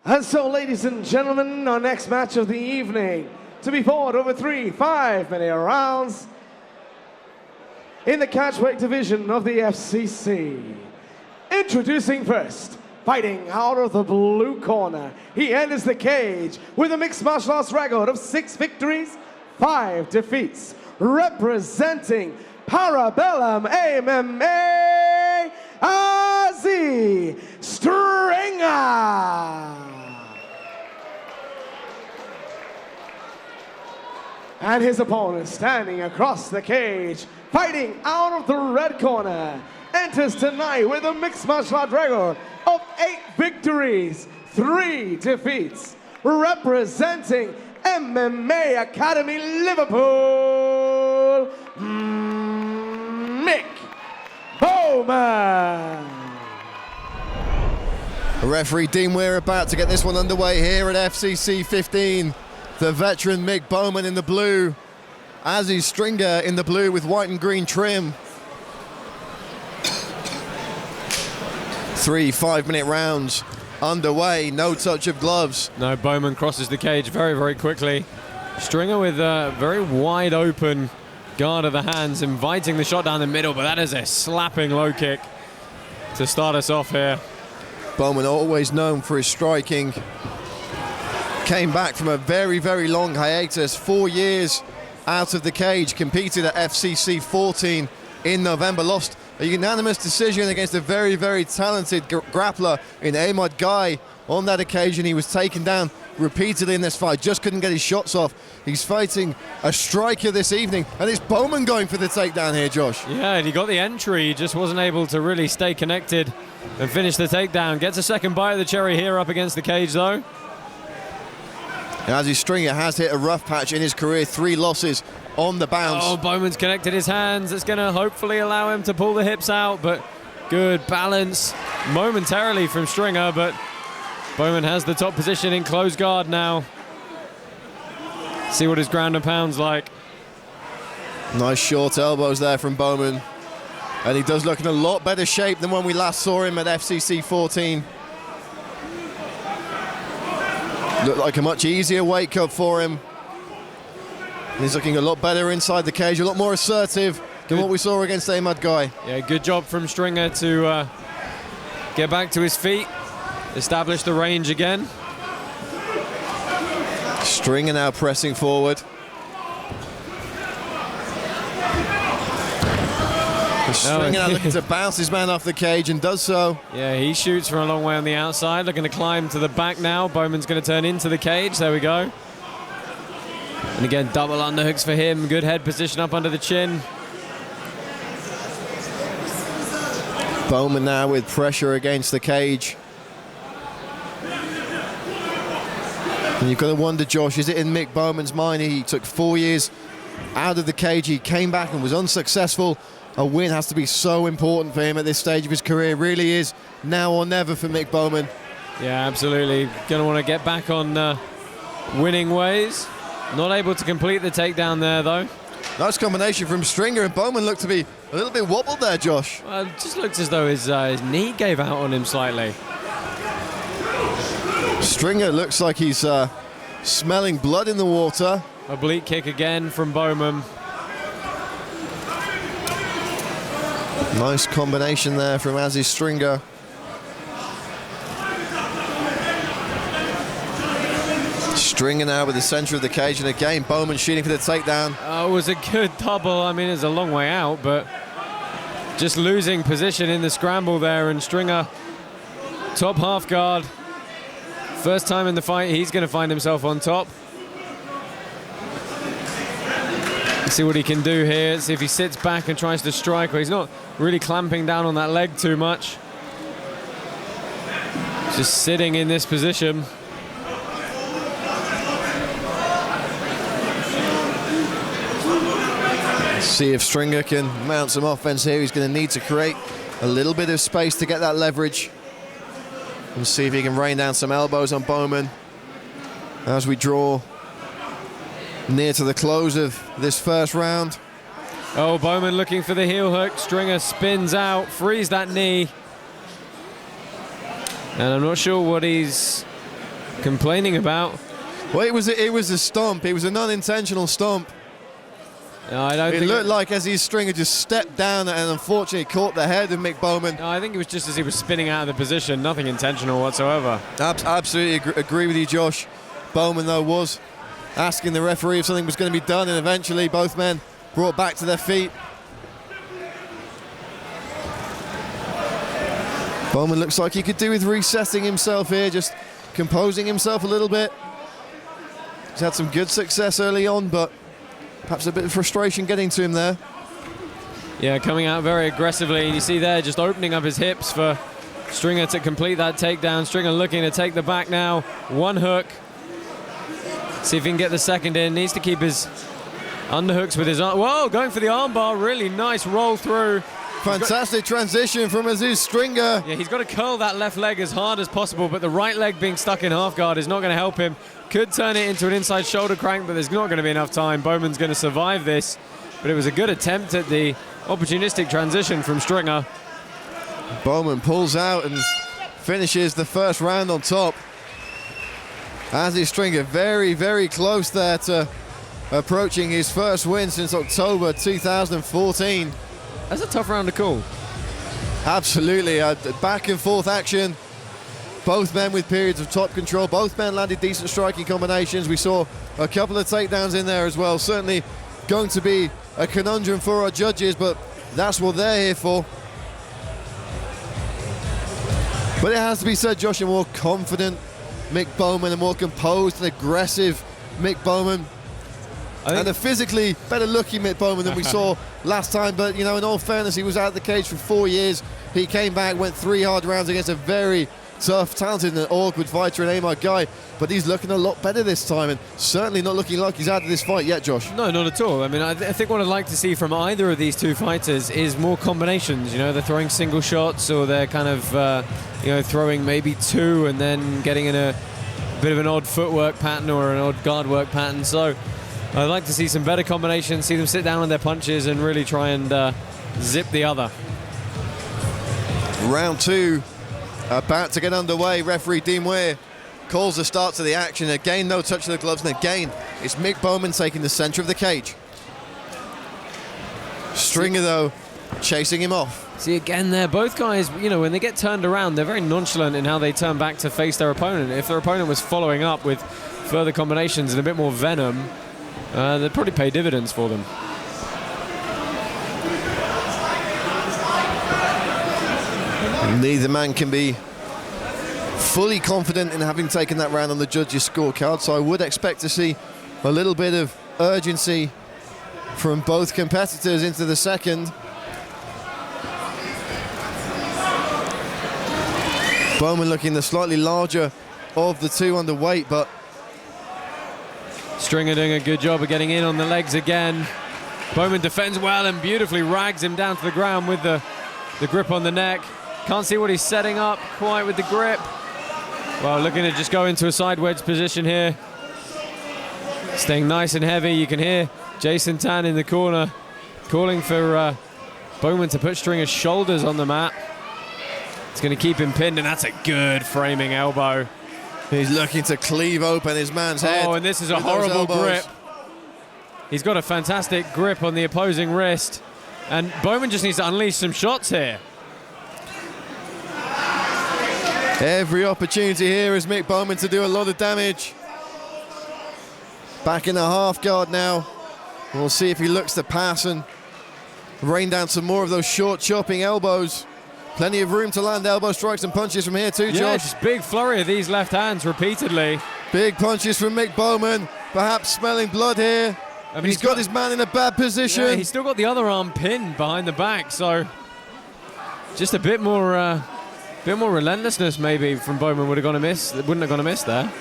And so, ladies and gentlemen, our next match of the evening, to be fought over 3 5-minute rounds in the catchweight division of the FCC. Introducing first, fighting out of the blue corner, he enters the cage with a mixed martial arts record of 6 victories, 5 defeats, representing Parabellum MMA, Aziz Stringer. And his opponent standing across the cage, fighting out of the red corner, enters tonight with a mixed martial art record of 8 victories, 3 defeats, representing MMA Academy Liverpool, Mick Bowman. Referee Dean Weir about to get this one underway here at FCC 15. The veteran Mick Bowman in the blue, Aziz Stringer in the blue with white and green trim. 3 5-minute rounds underway, no touch of gloves. No, Bowman crosses the cage very, very quickly. Stringer with a very wide open guard of the hands, inviting the shot down the middle, but that is a slapping low kick to start us off here. Bowman, always known for his striking, came back from a very, very long hiatus, 4 years out of the cage, competed at FCC 14 in November, lost a unanimous decision against a very, very talented grappler in Ahmad Guy. On that occasion, he was taken down repeatedly in this fight, just couldn't get his shots off. He's fighting a striker this evening, and it's Bowman going for the takedown here, Josh. Yeah, and he got the entry, he just wasn't able to really stay connected and finish the takedown. Gets a second bite of the cherry here up against the cage, though. Aziz Stringer has hit a rough patch in his career, 3 losses on the bounce. Oh, Bowman's connected his hands. It's going to hopefully allow him to pull the hips out, but good balance momentarily from Stringer, but Bowman has the top position in close guard now. See what his ground and pound's like. Nice short elbows there from Bowman. And he does look in a lot better shape than when we last saw him at FCC 14. Looked like a much easier weight cut for him. He's looking a lot better inside the cage, a lot more assertive than what we saw against Ahmad Guy. Yeah, good job from Stringer to get back to his feet, establish the range again. Stringer now pressing forward. Stringer now looking to bounce his man off the cage, and does so. Yeah, he shoots from a long way on the outside, looking to climb to the back now. Bowman's going to turn into the cage. There we go. And again, double underhooks for him. Good head position up under the chin. Bowman now with pressure against the cage. And you've got to wonder, Josh, is it in Mick Bowman's mind? He took 4 years out of the cage. He came back and was unsuccessful. A win has to be so important for him at this stage of his career. It really is now or never for Mick Bowman. Yeah, absolutely. Going to want to get back on winning ways. Not able to complete the takedown there, though. Nice combination from Stringer, and Bowman looked to be a little bit wobbled there, Josh. It just looks as though his knee gave out on him slightly. Stringer looks like he's smelling blood in the water. Oblique kick again from Bowman. Nice combination there from Aziz Stringer. Stringer now with the center of the cage, and again Bowman shooting for the takedown. It was a good double. I mean, it's a long way out, but just losing position in the scramble there, and Stringer top half guard. First time in the fight, he's going to find himself on top. Let's see what he can do here. See if he sits back and tries to strike, or he's not really clamping down on that leg too much. Just sitting in this position. See if Stringer can mount some offense here. He's going to need to create a little bit of space to get that leverage. And see if he can rain down some elbows on Bowman as we draw near to the close of this first round. Oh, Bowman looking for the heel hook. Stringer spins out, frees that knee. And I'm not sure what he's complaining about. Well, it was a stomp. It was an unintentional stomp. No, I don't It think looked like Aziz Stringer just stepped down and unfortunately caught the head of Mick Bowman. No, I think it was just as he was spinning out of the position. Nothing intentional whatsoever. Absolutely agree with you, Josh. Bowman, though, was asking the referee if something was going to be done, and eventually both men brought back to their feet. Bowman looks like he could do with resetting himself here, just composing himself a little bit. He's had some good success early on, but perhaps a bit of frustration getting to him there. Yeah, coming out very aggressively, and you see there just opening up his hips for Stringer to complete that takedown. Stringer looking to take the back now. One hook. See if he can get the second in. Needs to keep his underhooks with his arm. Whoa, going for the armbar. Really nice roll through. Fantastic transition from Aziz Stringer. Yeah, he's got to curl that left leg as hard as possible, but the right leg being stuck in half guard is not going to help him. Could turn it into an inside shoulder crank, but there's not going to be enough time. Bowman's going to survive this, but it was a good attempt at the opportunistic transition from Stringer. Bowman pulls out and finishes the first round on top. Aziz Stringer very, very close there to approaching his first win since October 2014. That's a tough round to call. Absolutely, back and forth action. Both men with periods of top control. Both men landed decent striking combinations. We saw a couple of takedowns in there as well. Certainly going to be a conundrum for our judges, but that's what they're here for. But it has to be said, Josh, a more confident Mick Bowman, a more composed and aggressive Mick Bowman, and a physically better looking Mick Bowman than we saw last time. But, you know, in all fairness, he was out of the cage for 4 years. He came back, went 3 hard rounds against a very tough, talented and awkward fighter and Amar guy, but he's looking a lot better this time, and certainly not looking like he's out of this fight yet, Josh. No, not at all. I mean, I think what I'd like to see from either of these two fighters is more combinations. You know, they're throwing single shots, or they're kind of, you know, throwing maybe 2 and then getting in a bit of an odd footwork pattern or an odd guard work pattern. So I'd like to see some better combinations, see them sit down on their punches and really try and zip the other. Round 2 about to get underway. Referee Dean Weir calls the start to the action. Again, no touch of the gloves, and again, it's Mick Bowman taking the center of the cage. Stringer, though, chasing him off. See, again there, both guys, you know, when they get turned around, they're very nonchalant in how they turn back to face their opponent. If their opponent was following up with further combinations and a bit more venom, they'd probably pay dividends for them. Neither man can be fully confident in having taken that round on the judges' scorecard, so I would expect to see a little bit of urgency from both competitors into the second. Bowman looking the slightly larger of the two underweight, but Stringer doing a good job of getting in on the legs again. Bowman defends well and beautifully rags him down to the ground with the grip on the neck. Can't see what he's setting up quite with the grip. Well, looking to just go into a side wedge position here. Staying nice and heavy. You can hear Jason Tan in the corner calling for Bowman to put Stringer's shoulders on the mat. It's going to keep him pinned, and that's a good framing elbow. He's looking to cleave open his man's head. Oh, and this is a horrible grip. He's got a fantastic grip on the opposing wrist, and Bowman just needs to unleash some shots here. Every opportunity here is Mick Bowman to do a lot of damage. Back in the half guard now. We'll see if he looks to pass and rain down some more of those short chopping elbows. Plenty of room to land elbow strikes and punches from here too, Josh. Yeah, just big flurry of these left hands repeatedly. Big punches from Mick Bowman, perhaps smelling blood here. I mean, he's got his man in a bad position. Yeah, he's still got the other arm pinned behind the back, so just a bit more relentlessness maybe from Bowman wouldn't have gone amiss there.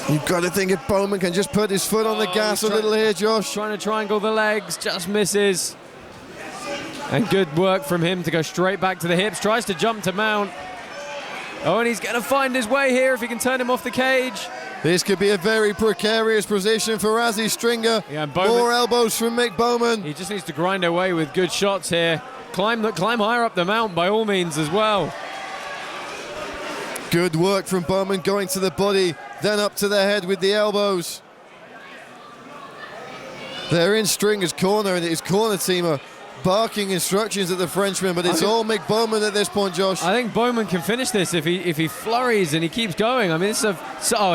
You've got to think if Bowman can just put his foot on the gas a little here, Josh. Trying to triangle the legs, just misses. And good work from him to go straight back to the hips. Tries to jump to mount. Oh, and he's going to find his way here if he can turn him off the cage. This could be a very precarious position for Aziz Stringer. Yeah, Bowman, more elbows from Mick Bowman. He just needs to grind away with good shots here. Climb higher up the mount by all means as well. Good work from Bowman, going to the body, then up to the head with the elbows. They're in Stringer's corner, and his corner team are barking instructions at the Frenchman, but it's all Mick Bowman at this point, Josh. I think Bowman can finish this if he flurries and he keeps going. I mean, this is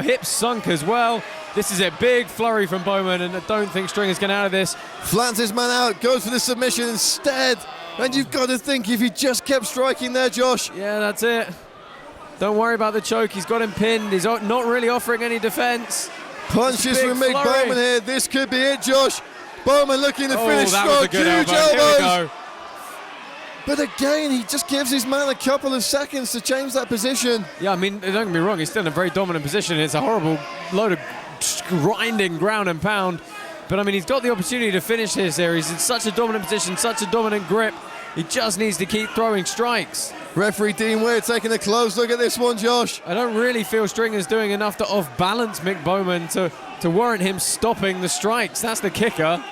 hips sunk as well. This is a big flurry from Bowman, and I don't think Stringer's getting out of this. Flattens his man out, goes for the submission instead. And you've got to think if he just kept striking there, Josh. Yeah, that's it. Don't worry about the choke. He's got him pinned. He's not really offering any defense. Punches from Mick Bowman here. This could be it, Josh. Bowman looking to finish strong. Huge elbows. But again, he just gives his man a couple of seconds to change that position. Yeah, I mean, don't get me wrong. He's still in a very dominant position. It's a horrible load of grinding ground and pound. But I mean, he's got the opportunity to finish this here. He's in such a dominant position, such a dominant grip. He just needs to keep throwing strikes. Referee Dean Weir taking a close look at this one, Josh. I don't really feel Stringer's doing enough to off-balance Mick Bowman to warrant him stopping the strikes. That's the kicker.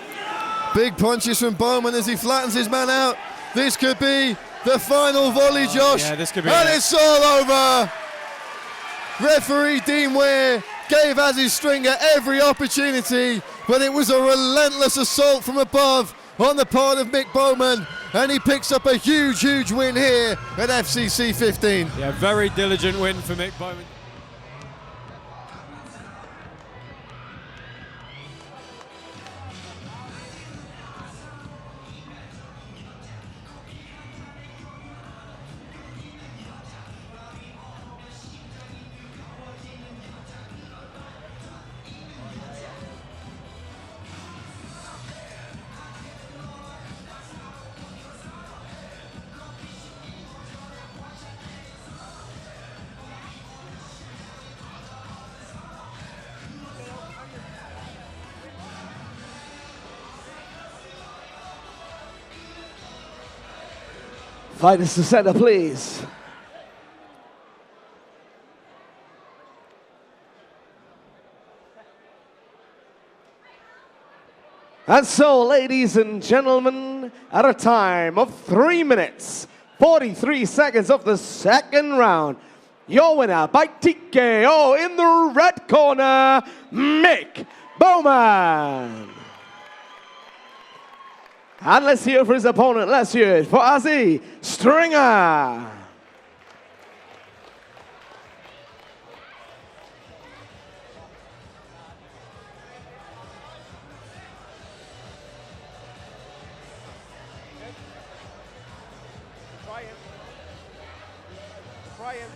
Big punches from Bowman as he flattens his man out. This could be the final volley, Josh. Yeah, this could be and it's all over. Referee Dean Weir gave Aziz Stringer every opportunity, but it was a relentless assault from above on the part of Mick Bowman, and he picks up a huge, huge win here at FCC 15. Yeah, very diligent win for Mick Bowman. Fighters to center, please. And so, ladies and gentlemen, at a time of 3 minutes, 43 seconds of the second round, your winner by TKO in the red corner, Mick Bowman. And let's hear it for his opponent. Let's hear it for Aziz Stringer. Try him.